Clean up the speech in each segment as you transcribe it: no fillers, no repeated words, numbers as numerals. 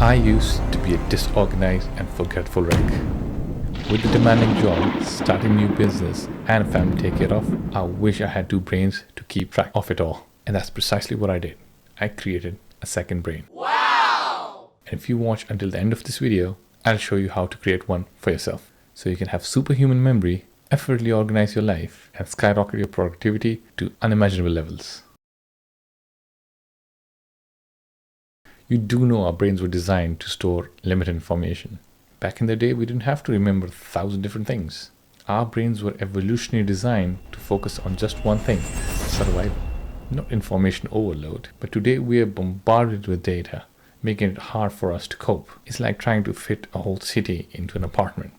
I used to be a disorganized and forgetful wreck. With the demanding job, starting a new business, and a family to take care of, I wish I had two brains to keep track of it all. And that's precisely what I did. I created a second brain. Wow! And if you watch until the end of this video, I'll show you how to create one for yourself. So you can have superhuman memory, effortlessly organize your life, and skyrocket your productivity to unimaginable levels. You do know our brains were designed to store limited information. Back in the day, we didn't have to remember 1,000 different things. Our brains were evolutionarily designed to focus on just one thing: survival. Not information overload, but today we are bombarded with data, making it hard for us to cope. It's like trying to fit a whole city into an apartment.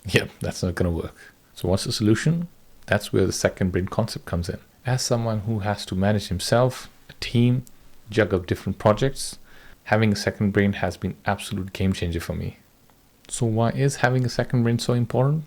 Yep, that's not gonna work. So what's the solution? That's where the second brain concept comes in. As someone who has to manage himself, a team, juggle different projects, having a second brain has been absolute game changer for me. So why is having a second brain so important?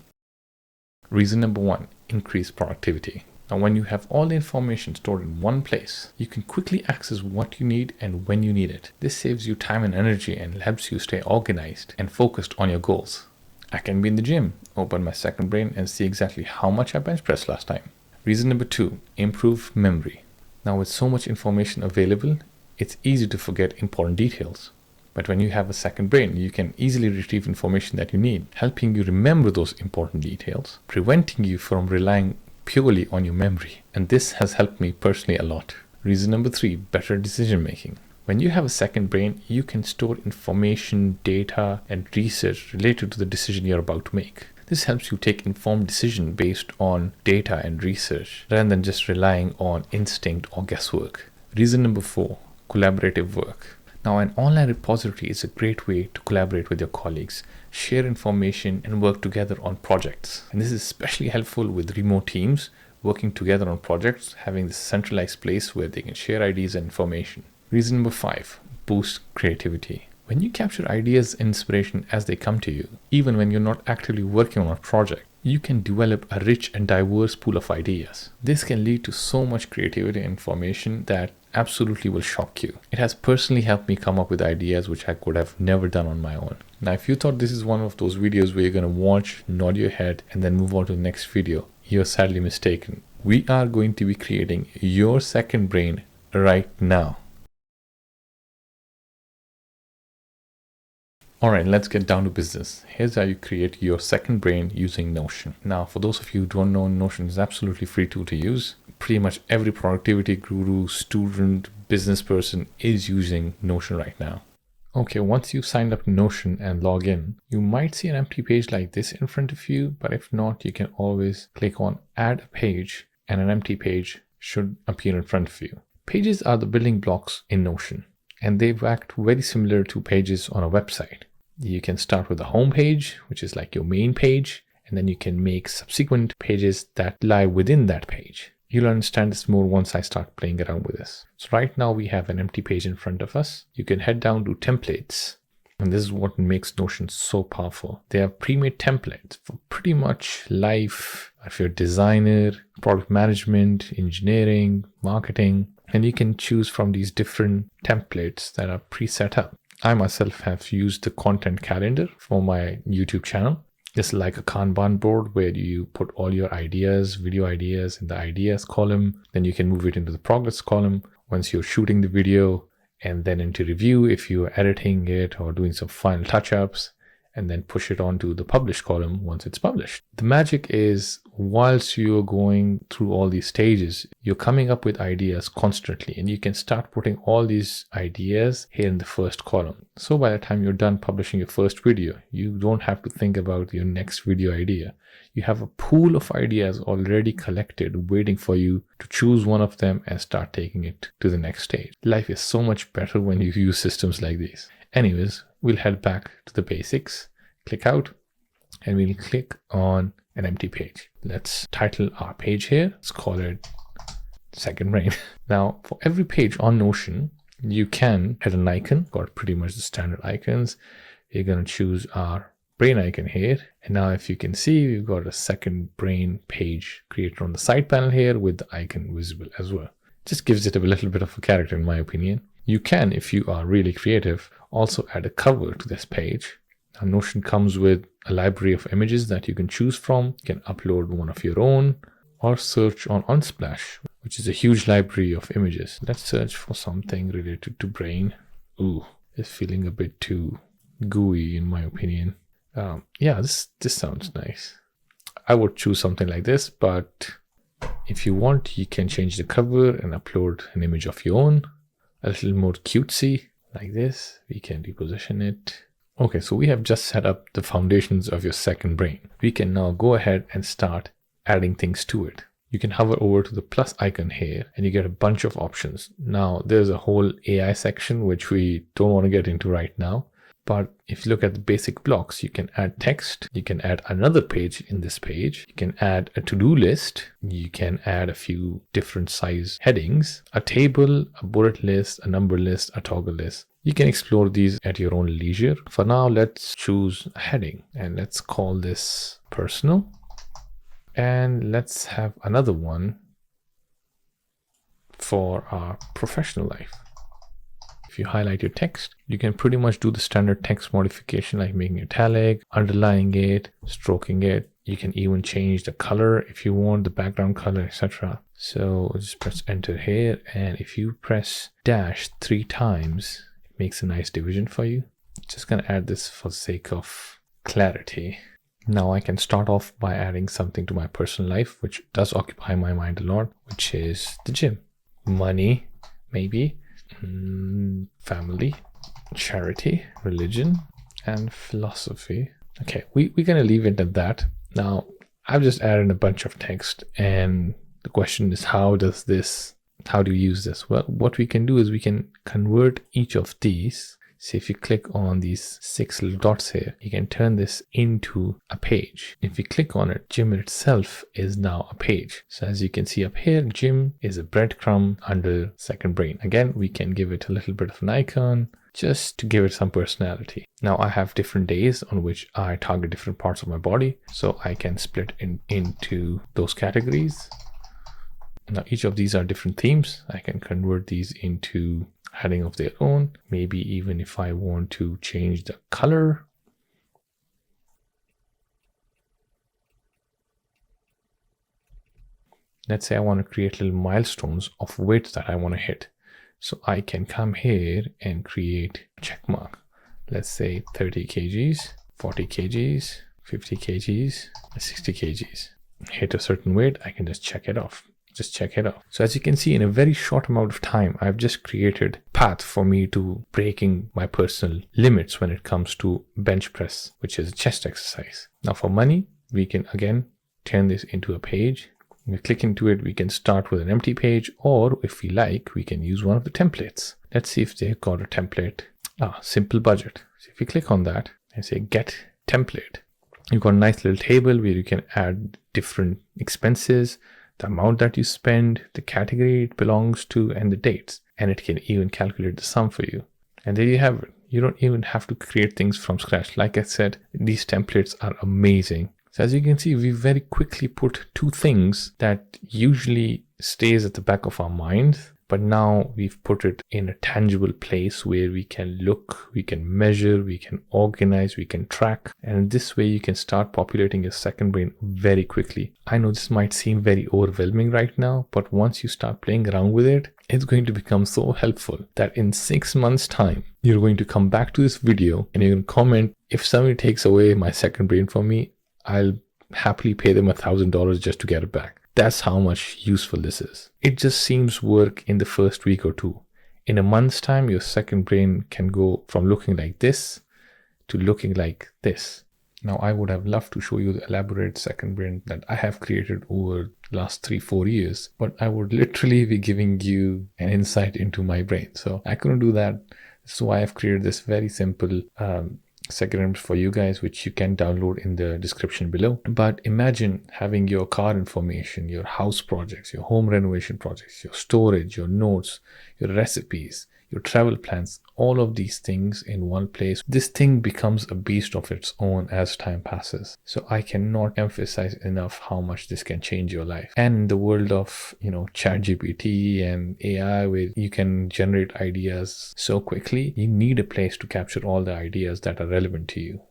Reason number one, increased productivity. Now, when you have all the information stored in one place, you can quickly access what you need and when you need it. This saves you time and energy and helps you stay organized and focused on your goals. I can be in the gym, open my second brain and see exactly how much I bench pressed last time. Reason number two, improved memory. Now, with so much information available, it's easy to forget important details. But when you have a second brain, you can easily retrieve information that you need, helping you remember those important details, preventing you from relying purely on your memory. And this has helped me personally a lot. Reason number three, better decision making. When you have a second brain, you can store information, data, and research related to the decision you're about to make. This helps you take informed decisions based on data and research, rather than just relying on instinct or guesswork. Reason number four, collaborative work. Now, an online repository is a great way to collaborate with your colleagues, share information, and work together on projects. And this is especially helpful with remote teams working together on projects, having this centralized place where they can share ideas and information. Reason number five, boost creativity. When you capture ideas and inspiration as they come to you, even when you're not actively working on a project, you can develop a rich and diverse pool of ideas. This can lead to so much creativity and information that absolutely will shock you. It has personally helped me come up with ideas which I could have never done on my own. Now, if you thought this is one of those videos where you're going to watch, nod your head, and then move on to the next video, you're sadly mistaken. We are going to be creating your second brain right now. Alright, let's get down to business. Here's how you create your second brain using Notion. Now, for those of you who don't know, Notion is absolutely free tool to use. Pretty much every productivity guru, student, business person is using Notion right now. Okay, once you've signed up to Notion and log in, you might see an empty page like this in front of you, but if not, you can always click on Add a Page and an empty page should appear in front of you. Pages are the building blocks in Notion, and they act very similar to pages on a website. You can start with a home page, which is like your main page, and then you can make subsequent pages that lie within that page. You'll understand this more once I start playing around with this. So right now we have an empty page in front of us. You can head down to templates, and this is what makes Notion so powerful. They have pre-made templates for pretty much life. If you're a designer, product management, engineering, marketing, and you can choose from these different templates that are pre-set up. I myself have used the content calendar for my YouTube channel. It's like a Kanban board where you put all your ideas, video ideas in the ideas column. Then you can move it into the progress column once you're shooting the video, and then into review if you're editing it or doing some final touch-ups, and then push it onto the publish column once it's published. The magic is, whilst you're going through all these stages, you're coming up with ideas constantly, and you can start putting all these ideas here in the first column. So by the time you're done publishing your first video, you don't have to think about your next video idea. You have a pool of ideas already collected, waiting for you to choose one of them and start taking it to the next stage. Life is so much better when you use systems like these. Anyways, we'll head back to the basics, click out, and we'll click on an empty page. Let's title our page here. Let's call it Second Brain. Now, for every page on Notion, you can add an icon. Got pretty much the standard icons. We're going to choose our brain icon here. And now if you can see, we've got a second brain page created on the side panel here with the icon visible as well. Just gives it a little bit of a character in my opinion. You can, if you are really creative, also add a cover to this page. Now, Notion comes with a library of images that you can choose from. You can upload one of your own or search on Unsplash, which is a huge library of images. Let's search for something related to brain. Ooh, it's feeling a bit too gooey in my opinion. Yeah, this sounds nice. I would choose something like this, but if you want, you can change the cover and upload an image of your own, a little more cutesy like this. We can reposition it. Okay, so we have just set up the foundations of your second brain. We can now go ahead and start adding things to it. You can hover over to the plus icon here and you get a bunch of options. Now there's a whole AI section which we don't want to get into right now. But if you look at the basic blocks, you can add text, you can add another page in this page, you can add a to-do list, you can add a few different size headings, a table, a bullet list, a number list, a toggle list. You can explore these at your own leisure. For now, let's choose a heading and let's call this personal. And let's have another one for our professional life. If you highlight your text, you can pretty much do the standard text modification like making italic, underlining it, stroking it. You can even change the color if you want, the background color, etc. So just press enter here, and if you press dash 3 times, it makes a nice division for you. Just gonna add this for the sake of clarity. Now I can start off by adding something to my personal life, which does occupy my mind a lot, which is the gym. Money, maybe. Family, charity, religion, and philosophy. Okay, we're gonna leave it at that. Now I've just added a bunch of text, and the question is, how do you use this? Well, what we can do is we can convert each of these. So if you click on these 6 little dots here, you can turn this into a page. If you click on it, gym itself is now a page. So as you can see up here, gym is a breadcrumb under second brain. Again, we can give it a little bit of an icon just to give it some personality. Now I have different days on which I target different parts of my body. So I can split into those categories. Now each of these are different themes. I can convert these into heading of their own. Maybe even if I want to change the color. Let's say I want to create little milestones of weights that I want to hit. So I can come here and create a check mark. Let's say 30 kgs, 40 kgs, 50 kgs, 60 kgs. Hit a certain weight, I can just check it off. So as you can see, in a very short amount of time, I've just created a path for me to breaking my personal limits when it comes to bench press, which is a chest exercise. Now for money, we can again turn this into a page. When we click into it, we can start with an empty page, or if we like, we can use one of the templates. Let's see if they've got a template. Simple budget. So if you click on that and say get template, you've got a nice little table where you can add different expenses, the amount that you spend, the category it belongs to, and the dates. And it can even calculate the sum for you. And there you have it. You don't even have to create things from scratch. Like I said, these templates are amazing. So as you can see, we very quickly put 2 things that usually stays at the back of our minds, but now we've put it in a tangible place where we can look, we can measure, we can organize, we can track. And this way you can start populating your second brain very quickly. I know this might seem very overwhelming right now, but once you start playing around with it, it's going to become so helpful that in 6 months' time, you're going to come back to this video and you're going to comment, if somebody takes away my second brain from me, I'll happily pay them $1,000 just to get it back. That's how much useful this is. It just seems work in the first week or 2. In a month's time, your second brain can go from looking like this to looking like this. Now, I would have loved to show you the elaborate second brain that I have created over the last 3-4 years, but I would literally be giving you an insight into my brain. So I couldn't do that. That's why I've created this very simple second for you guys, which you can download in the description below. But imagine having your car information, your house projects, your home renovation projects, your storage, your notes, your recipes, your travel plans, all of these things in one place. This thing becomes a beast of its own as time passes. So I cannot emphasize enough how much this can change your life. And in the world of, ChatGPT and AI, where you can generate ideas so quickly, you need a place to capture all the ideas that are relevant to you.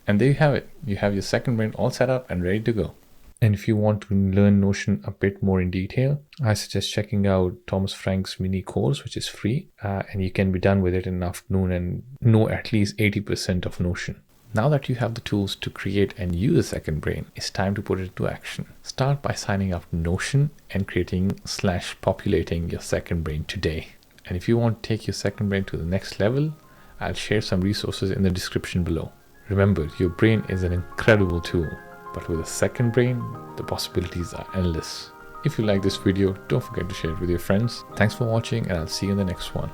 And there you have it. You have your second brain all set up and ready to go. And if you want to learn Notion a bit more in detail, I suggest checking out Thomas Frank's mini course, which is free, and you can be done with it in an afternoon and know at least 80% of Notion. Now that you have the tools to create and use a second brain, it's time to put it into action. Start by signing up to Notion and creating/populating your second brain today. And if you want to take your second brain to the next level, I'll share some resources in the description below. Remember, your brain is an incredible tool, but with a second brain, the possibilities are endless. If you like this video, don't forget to share it with your friends. Thanks for watching, and I'll see you in the next one.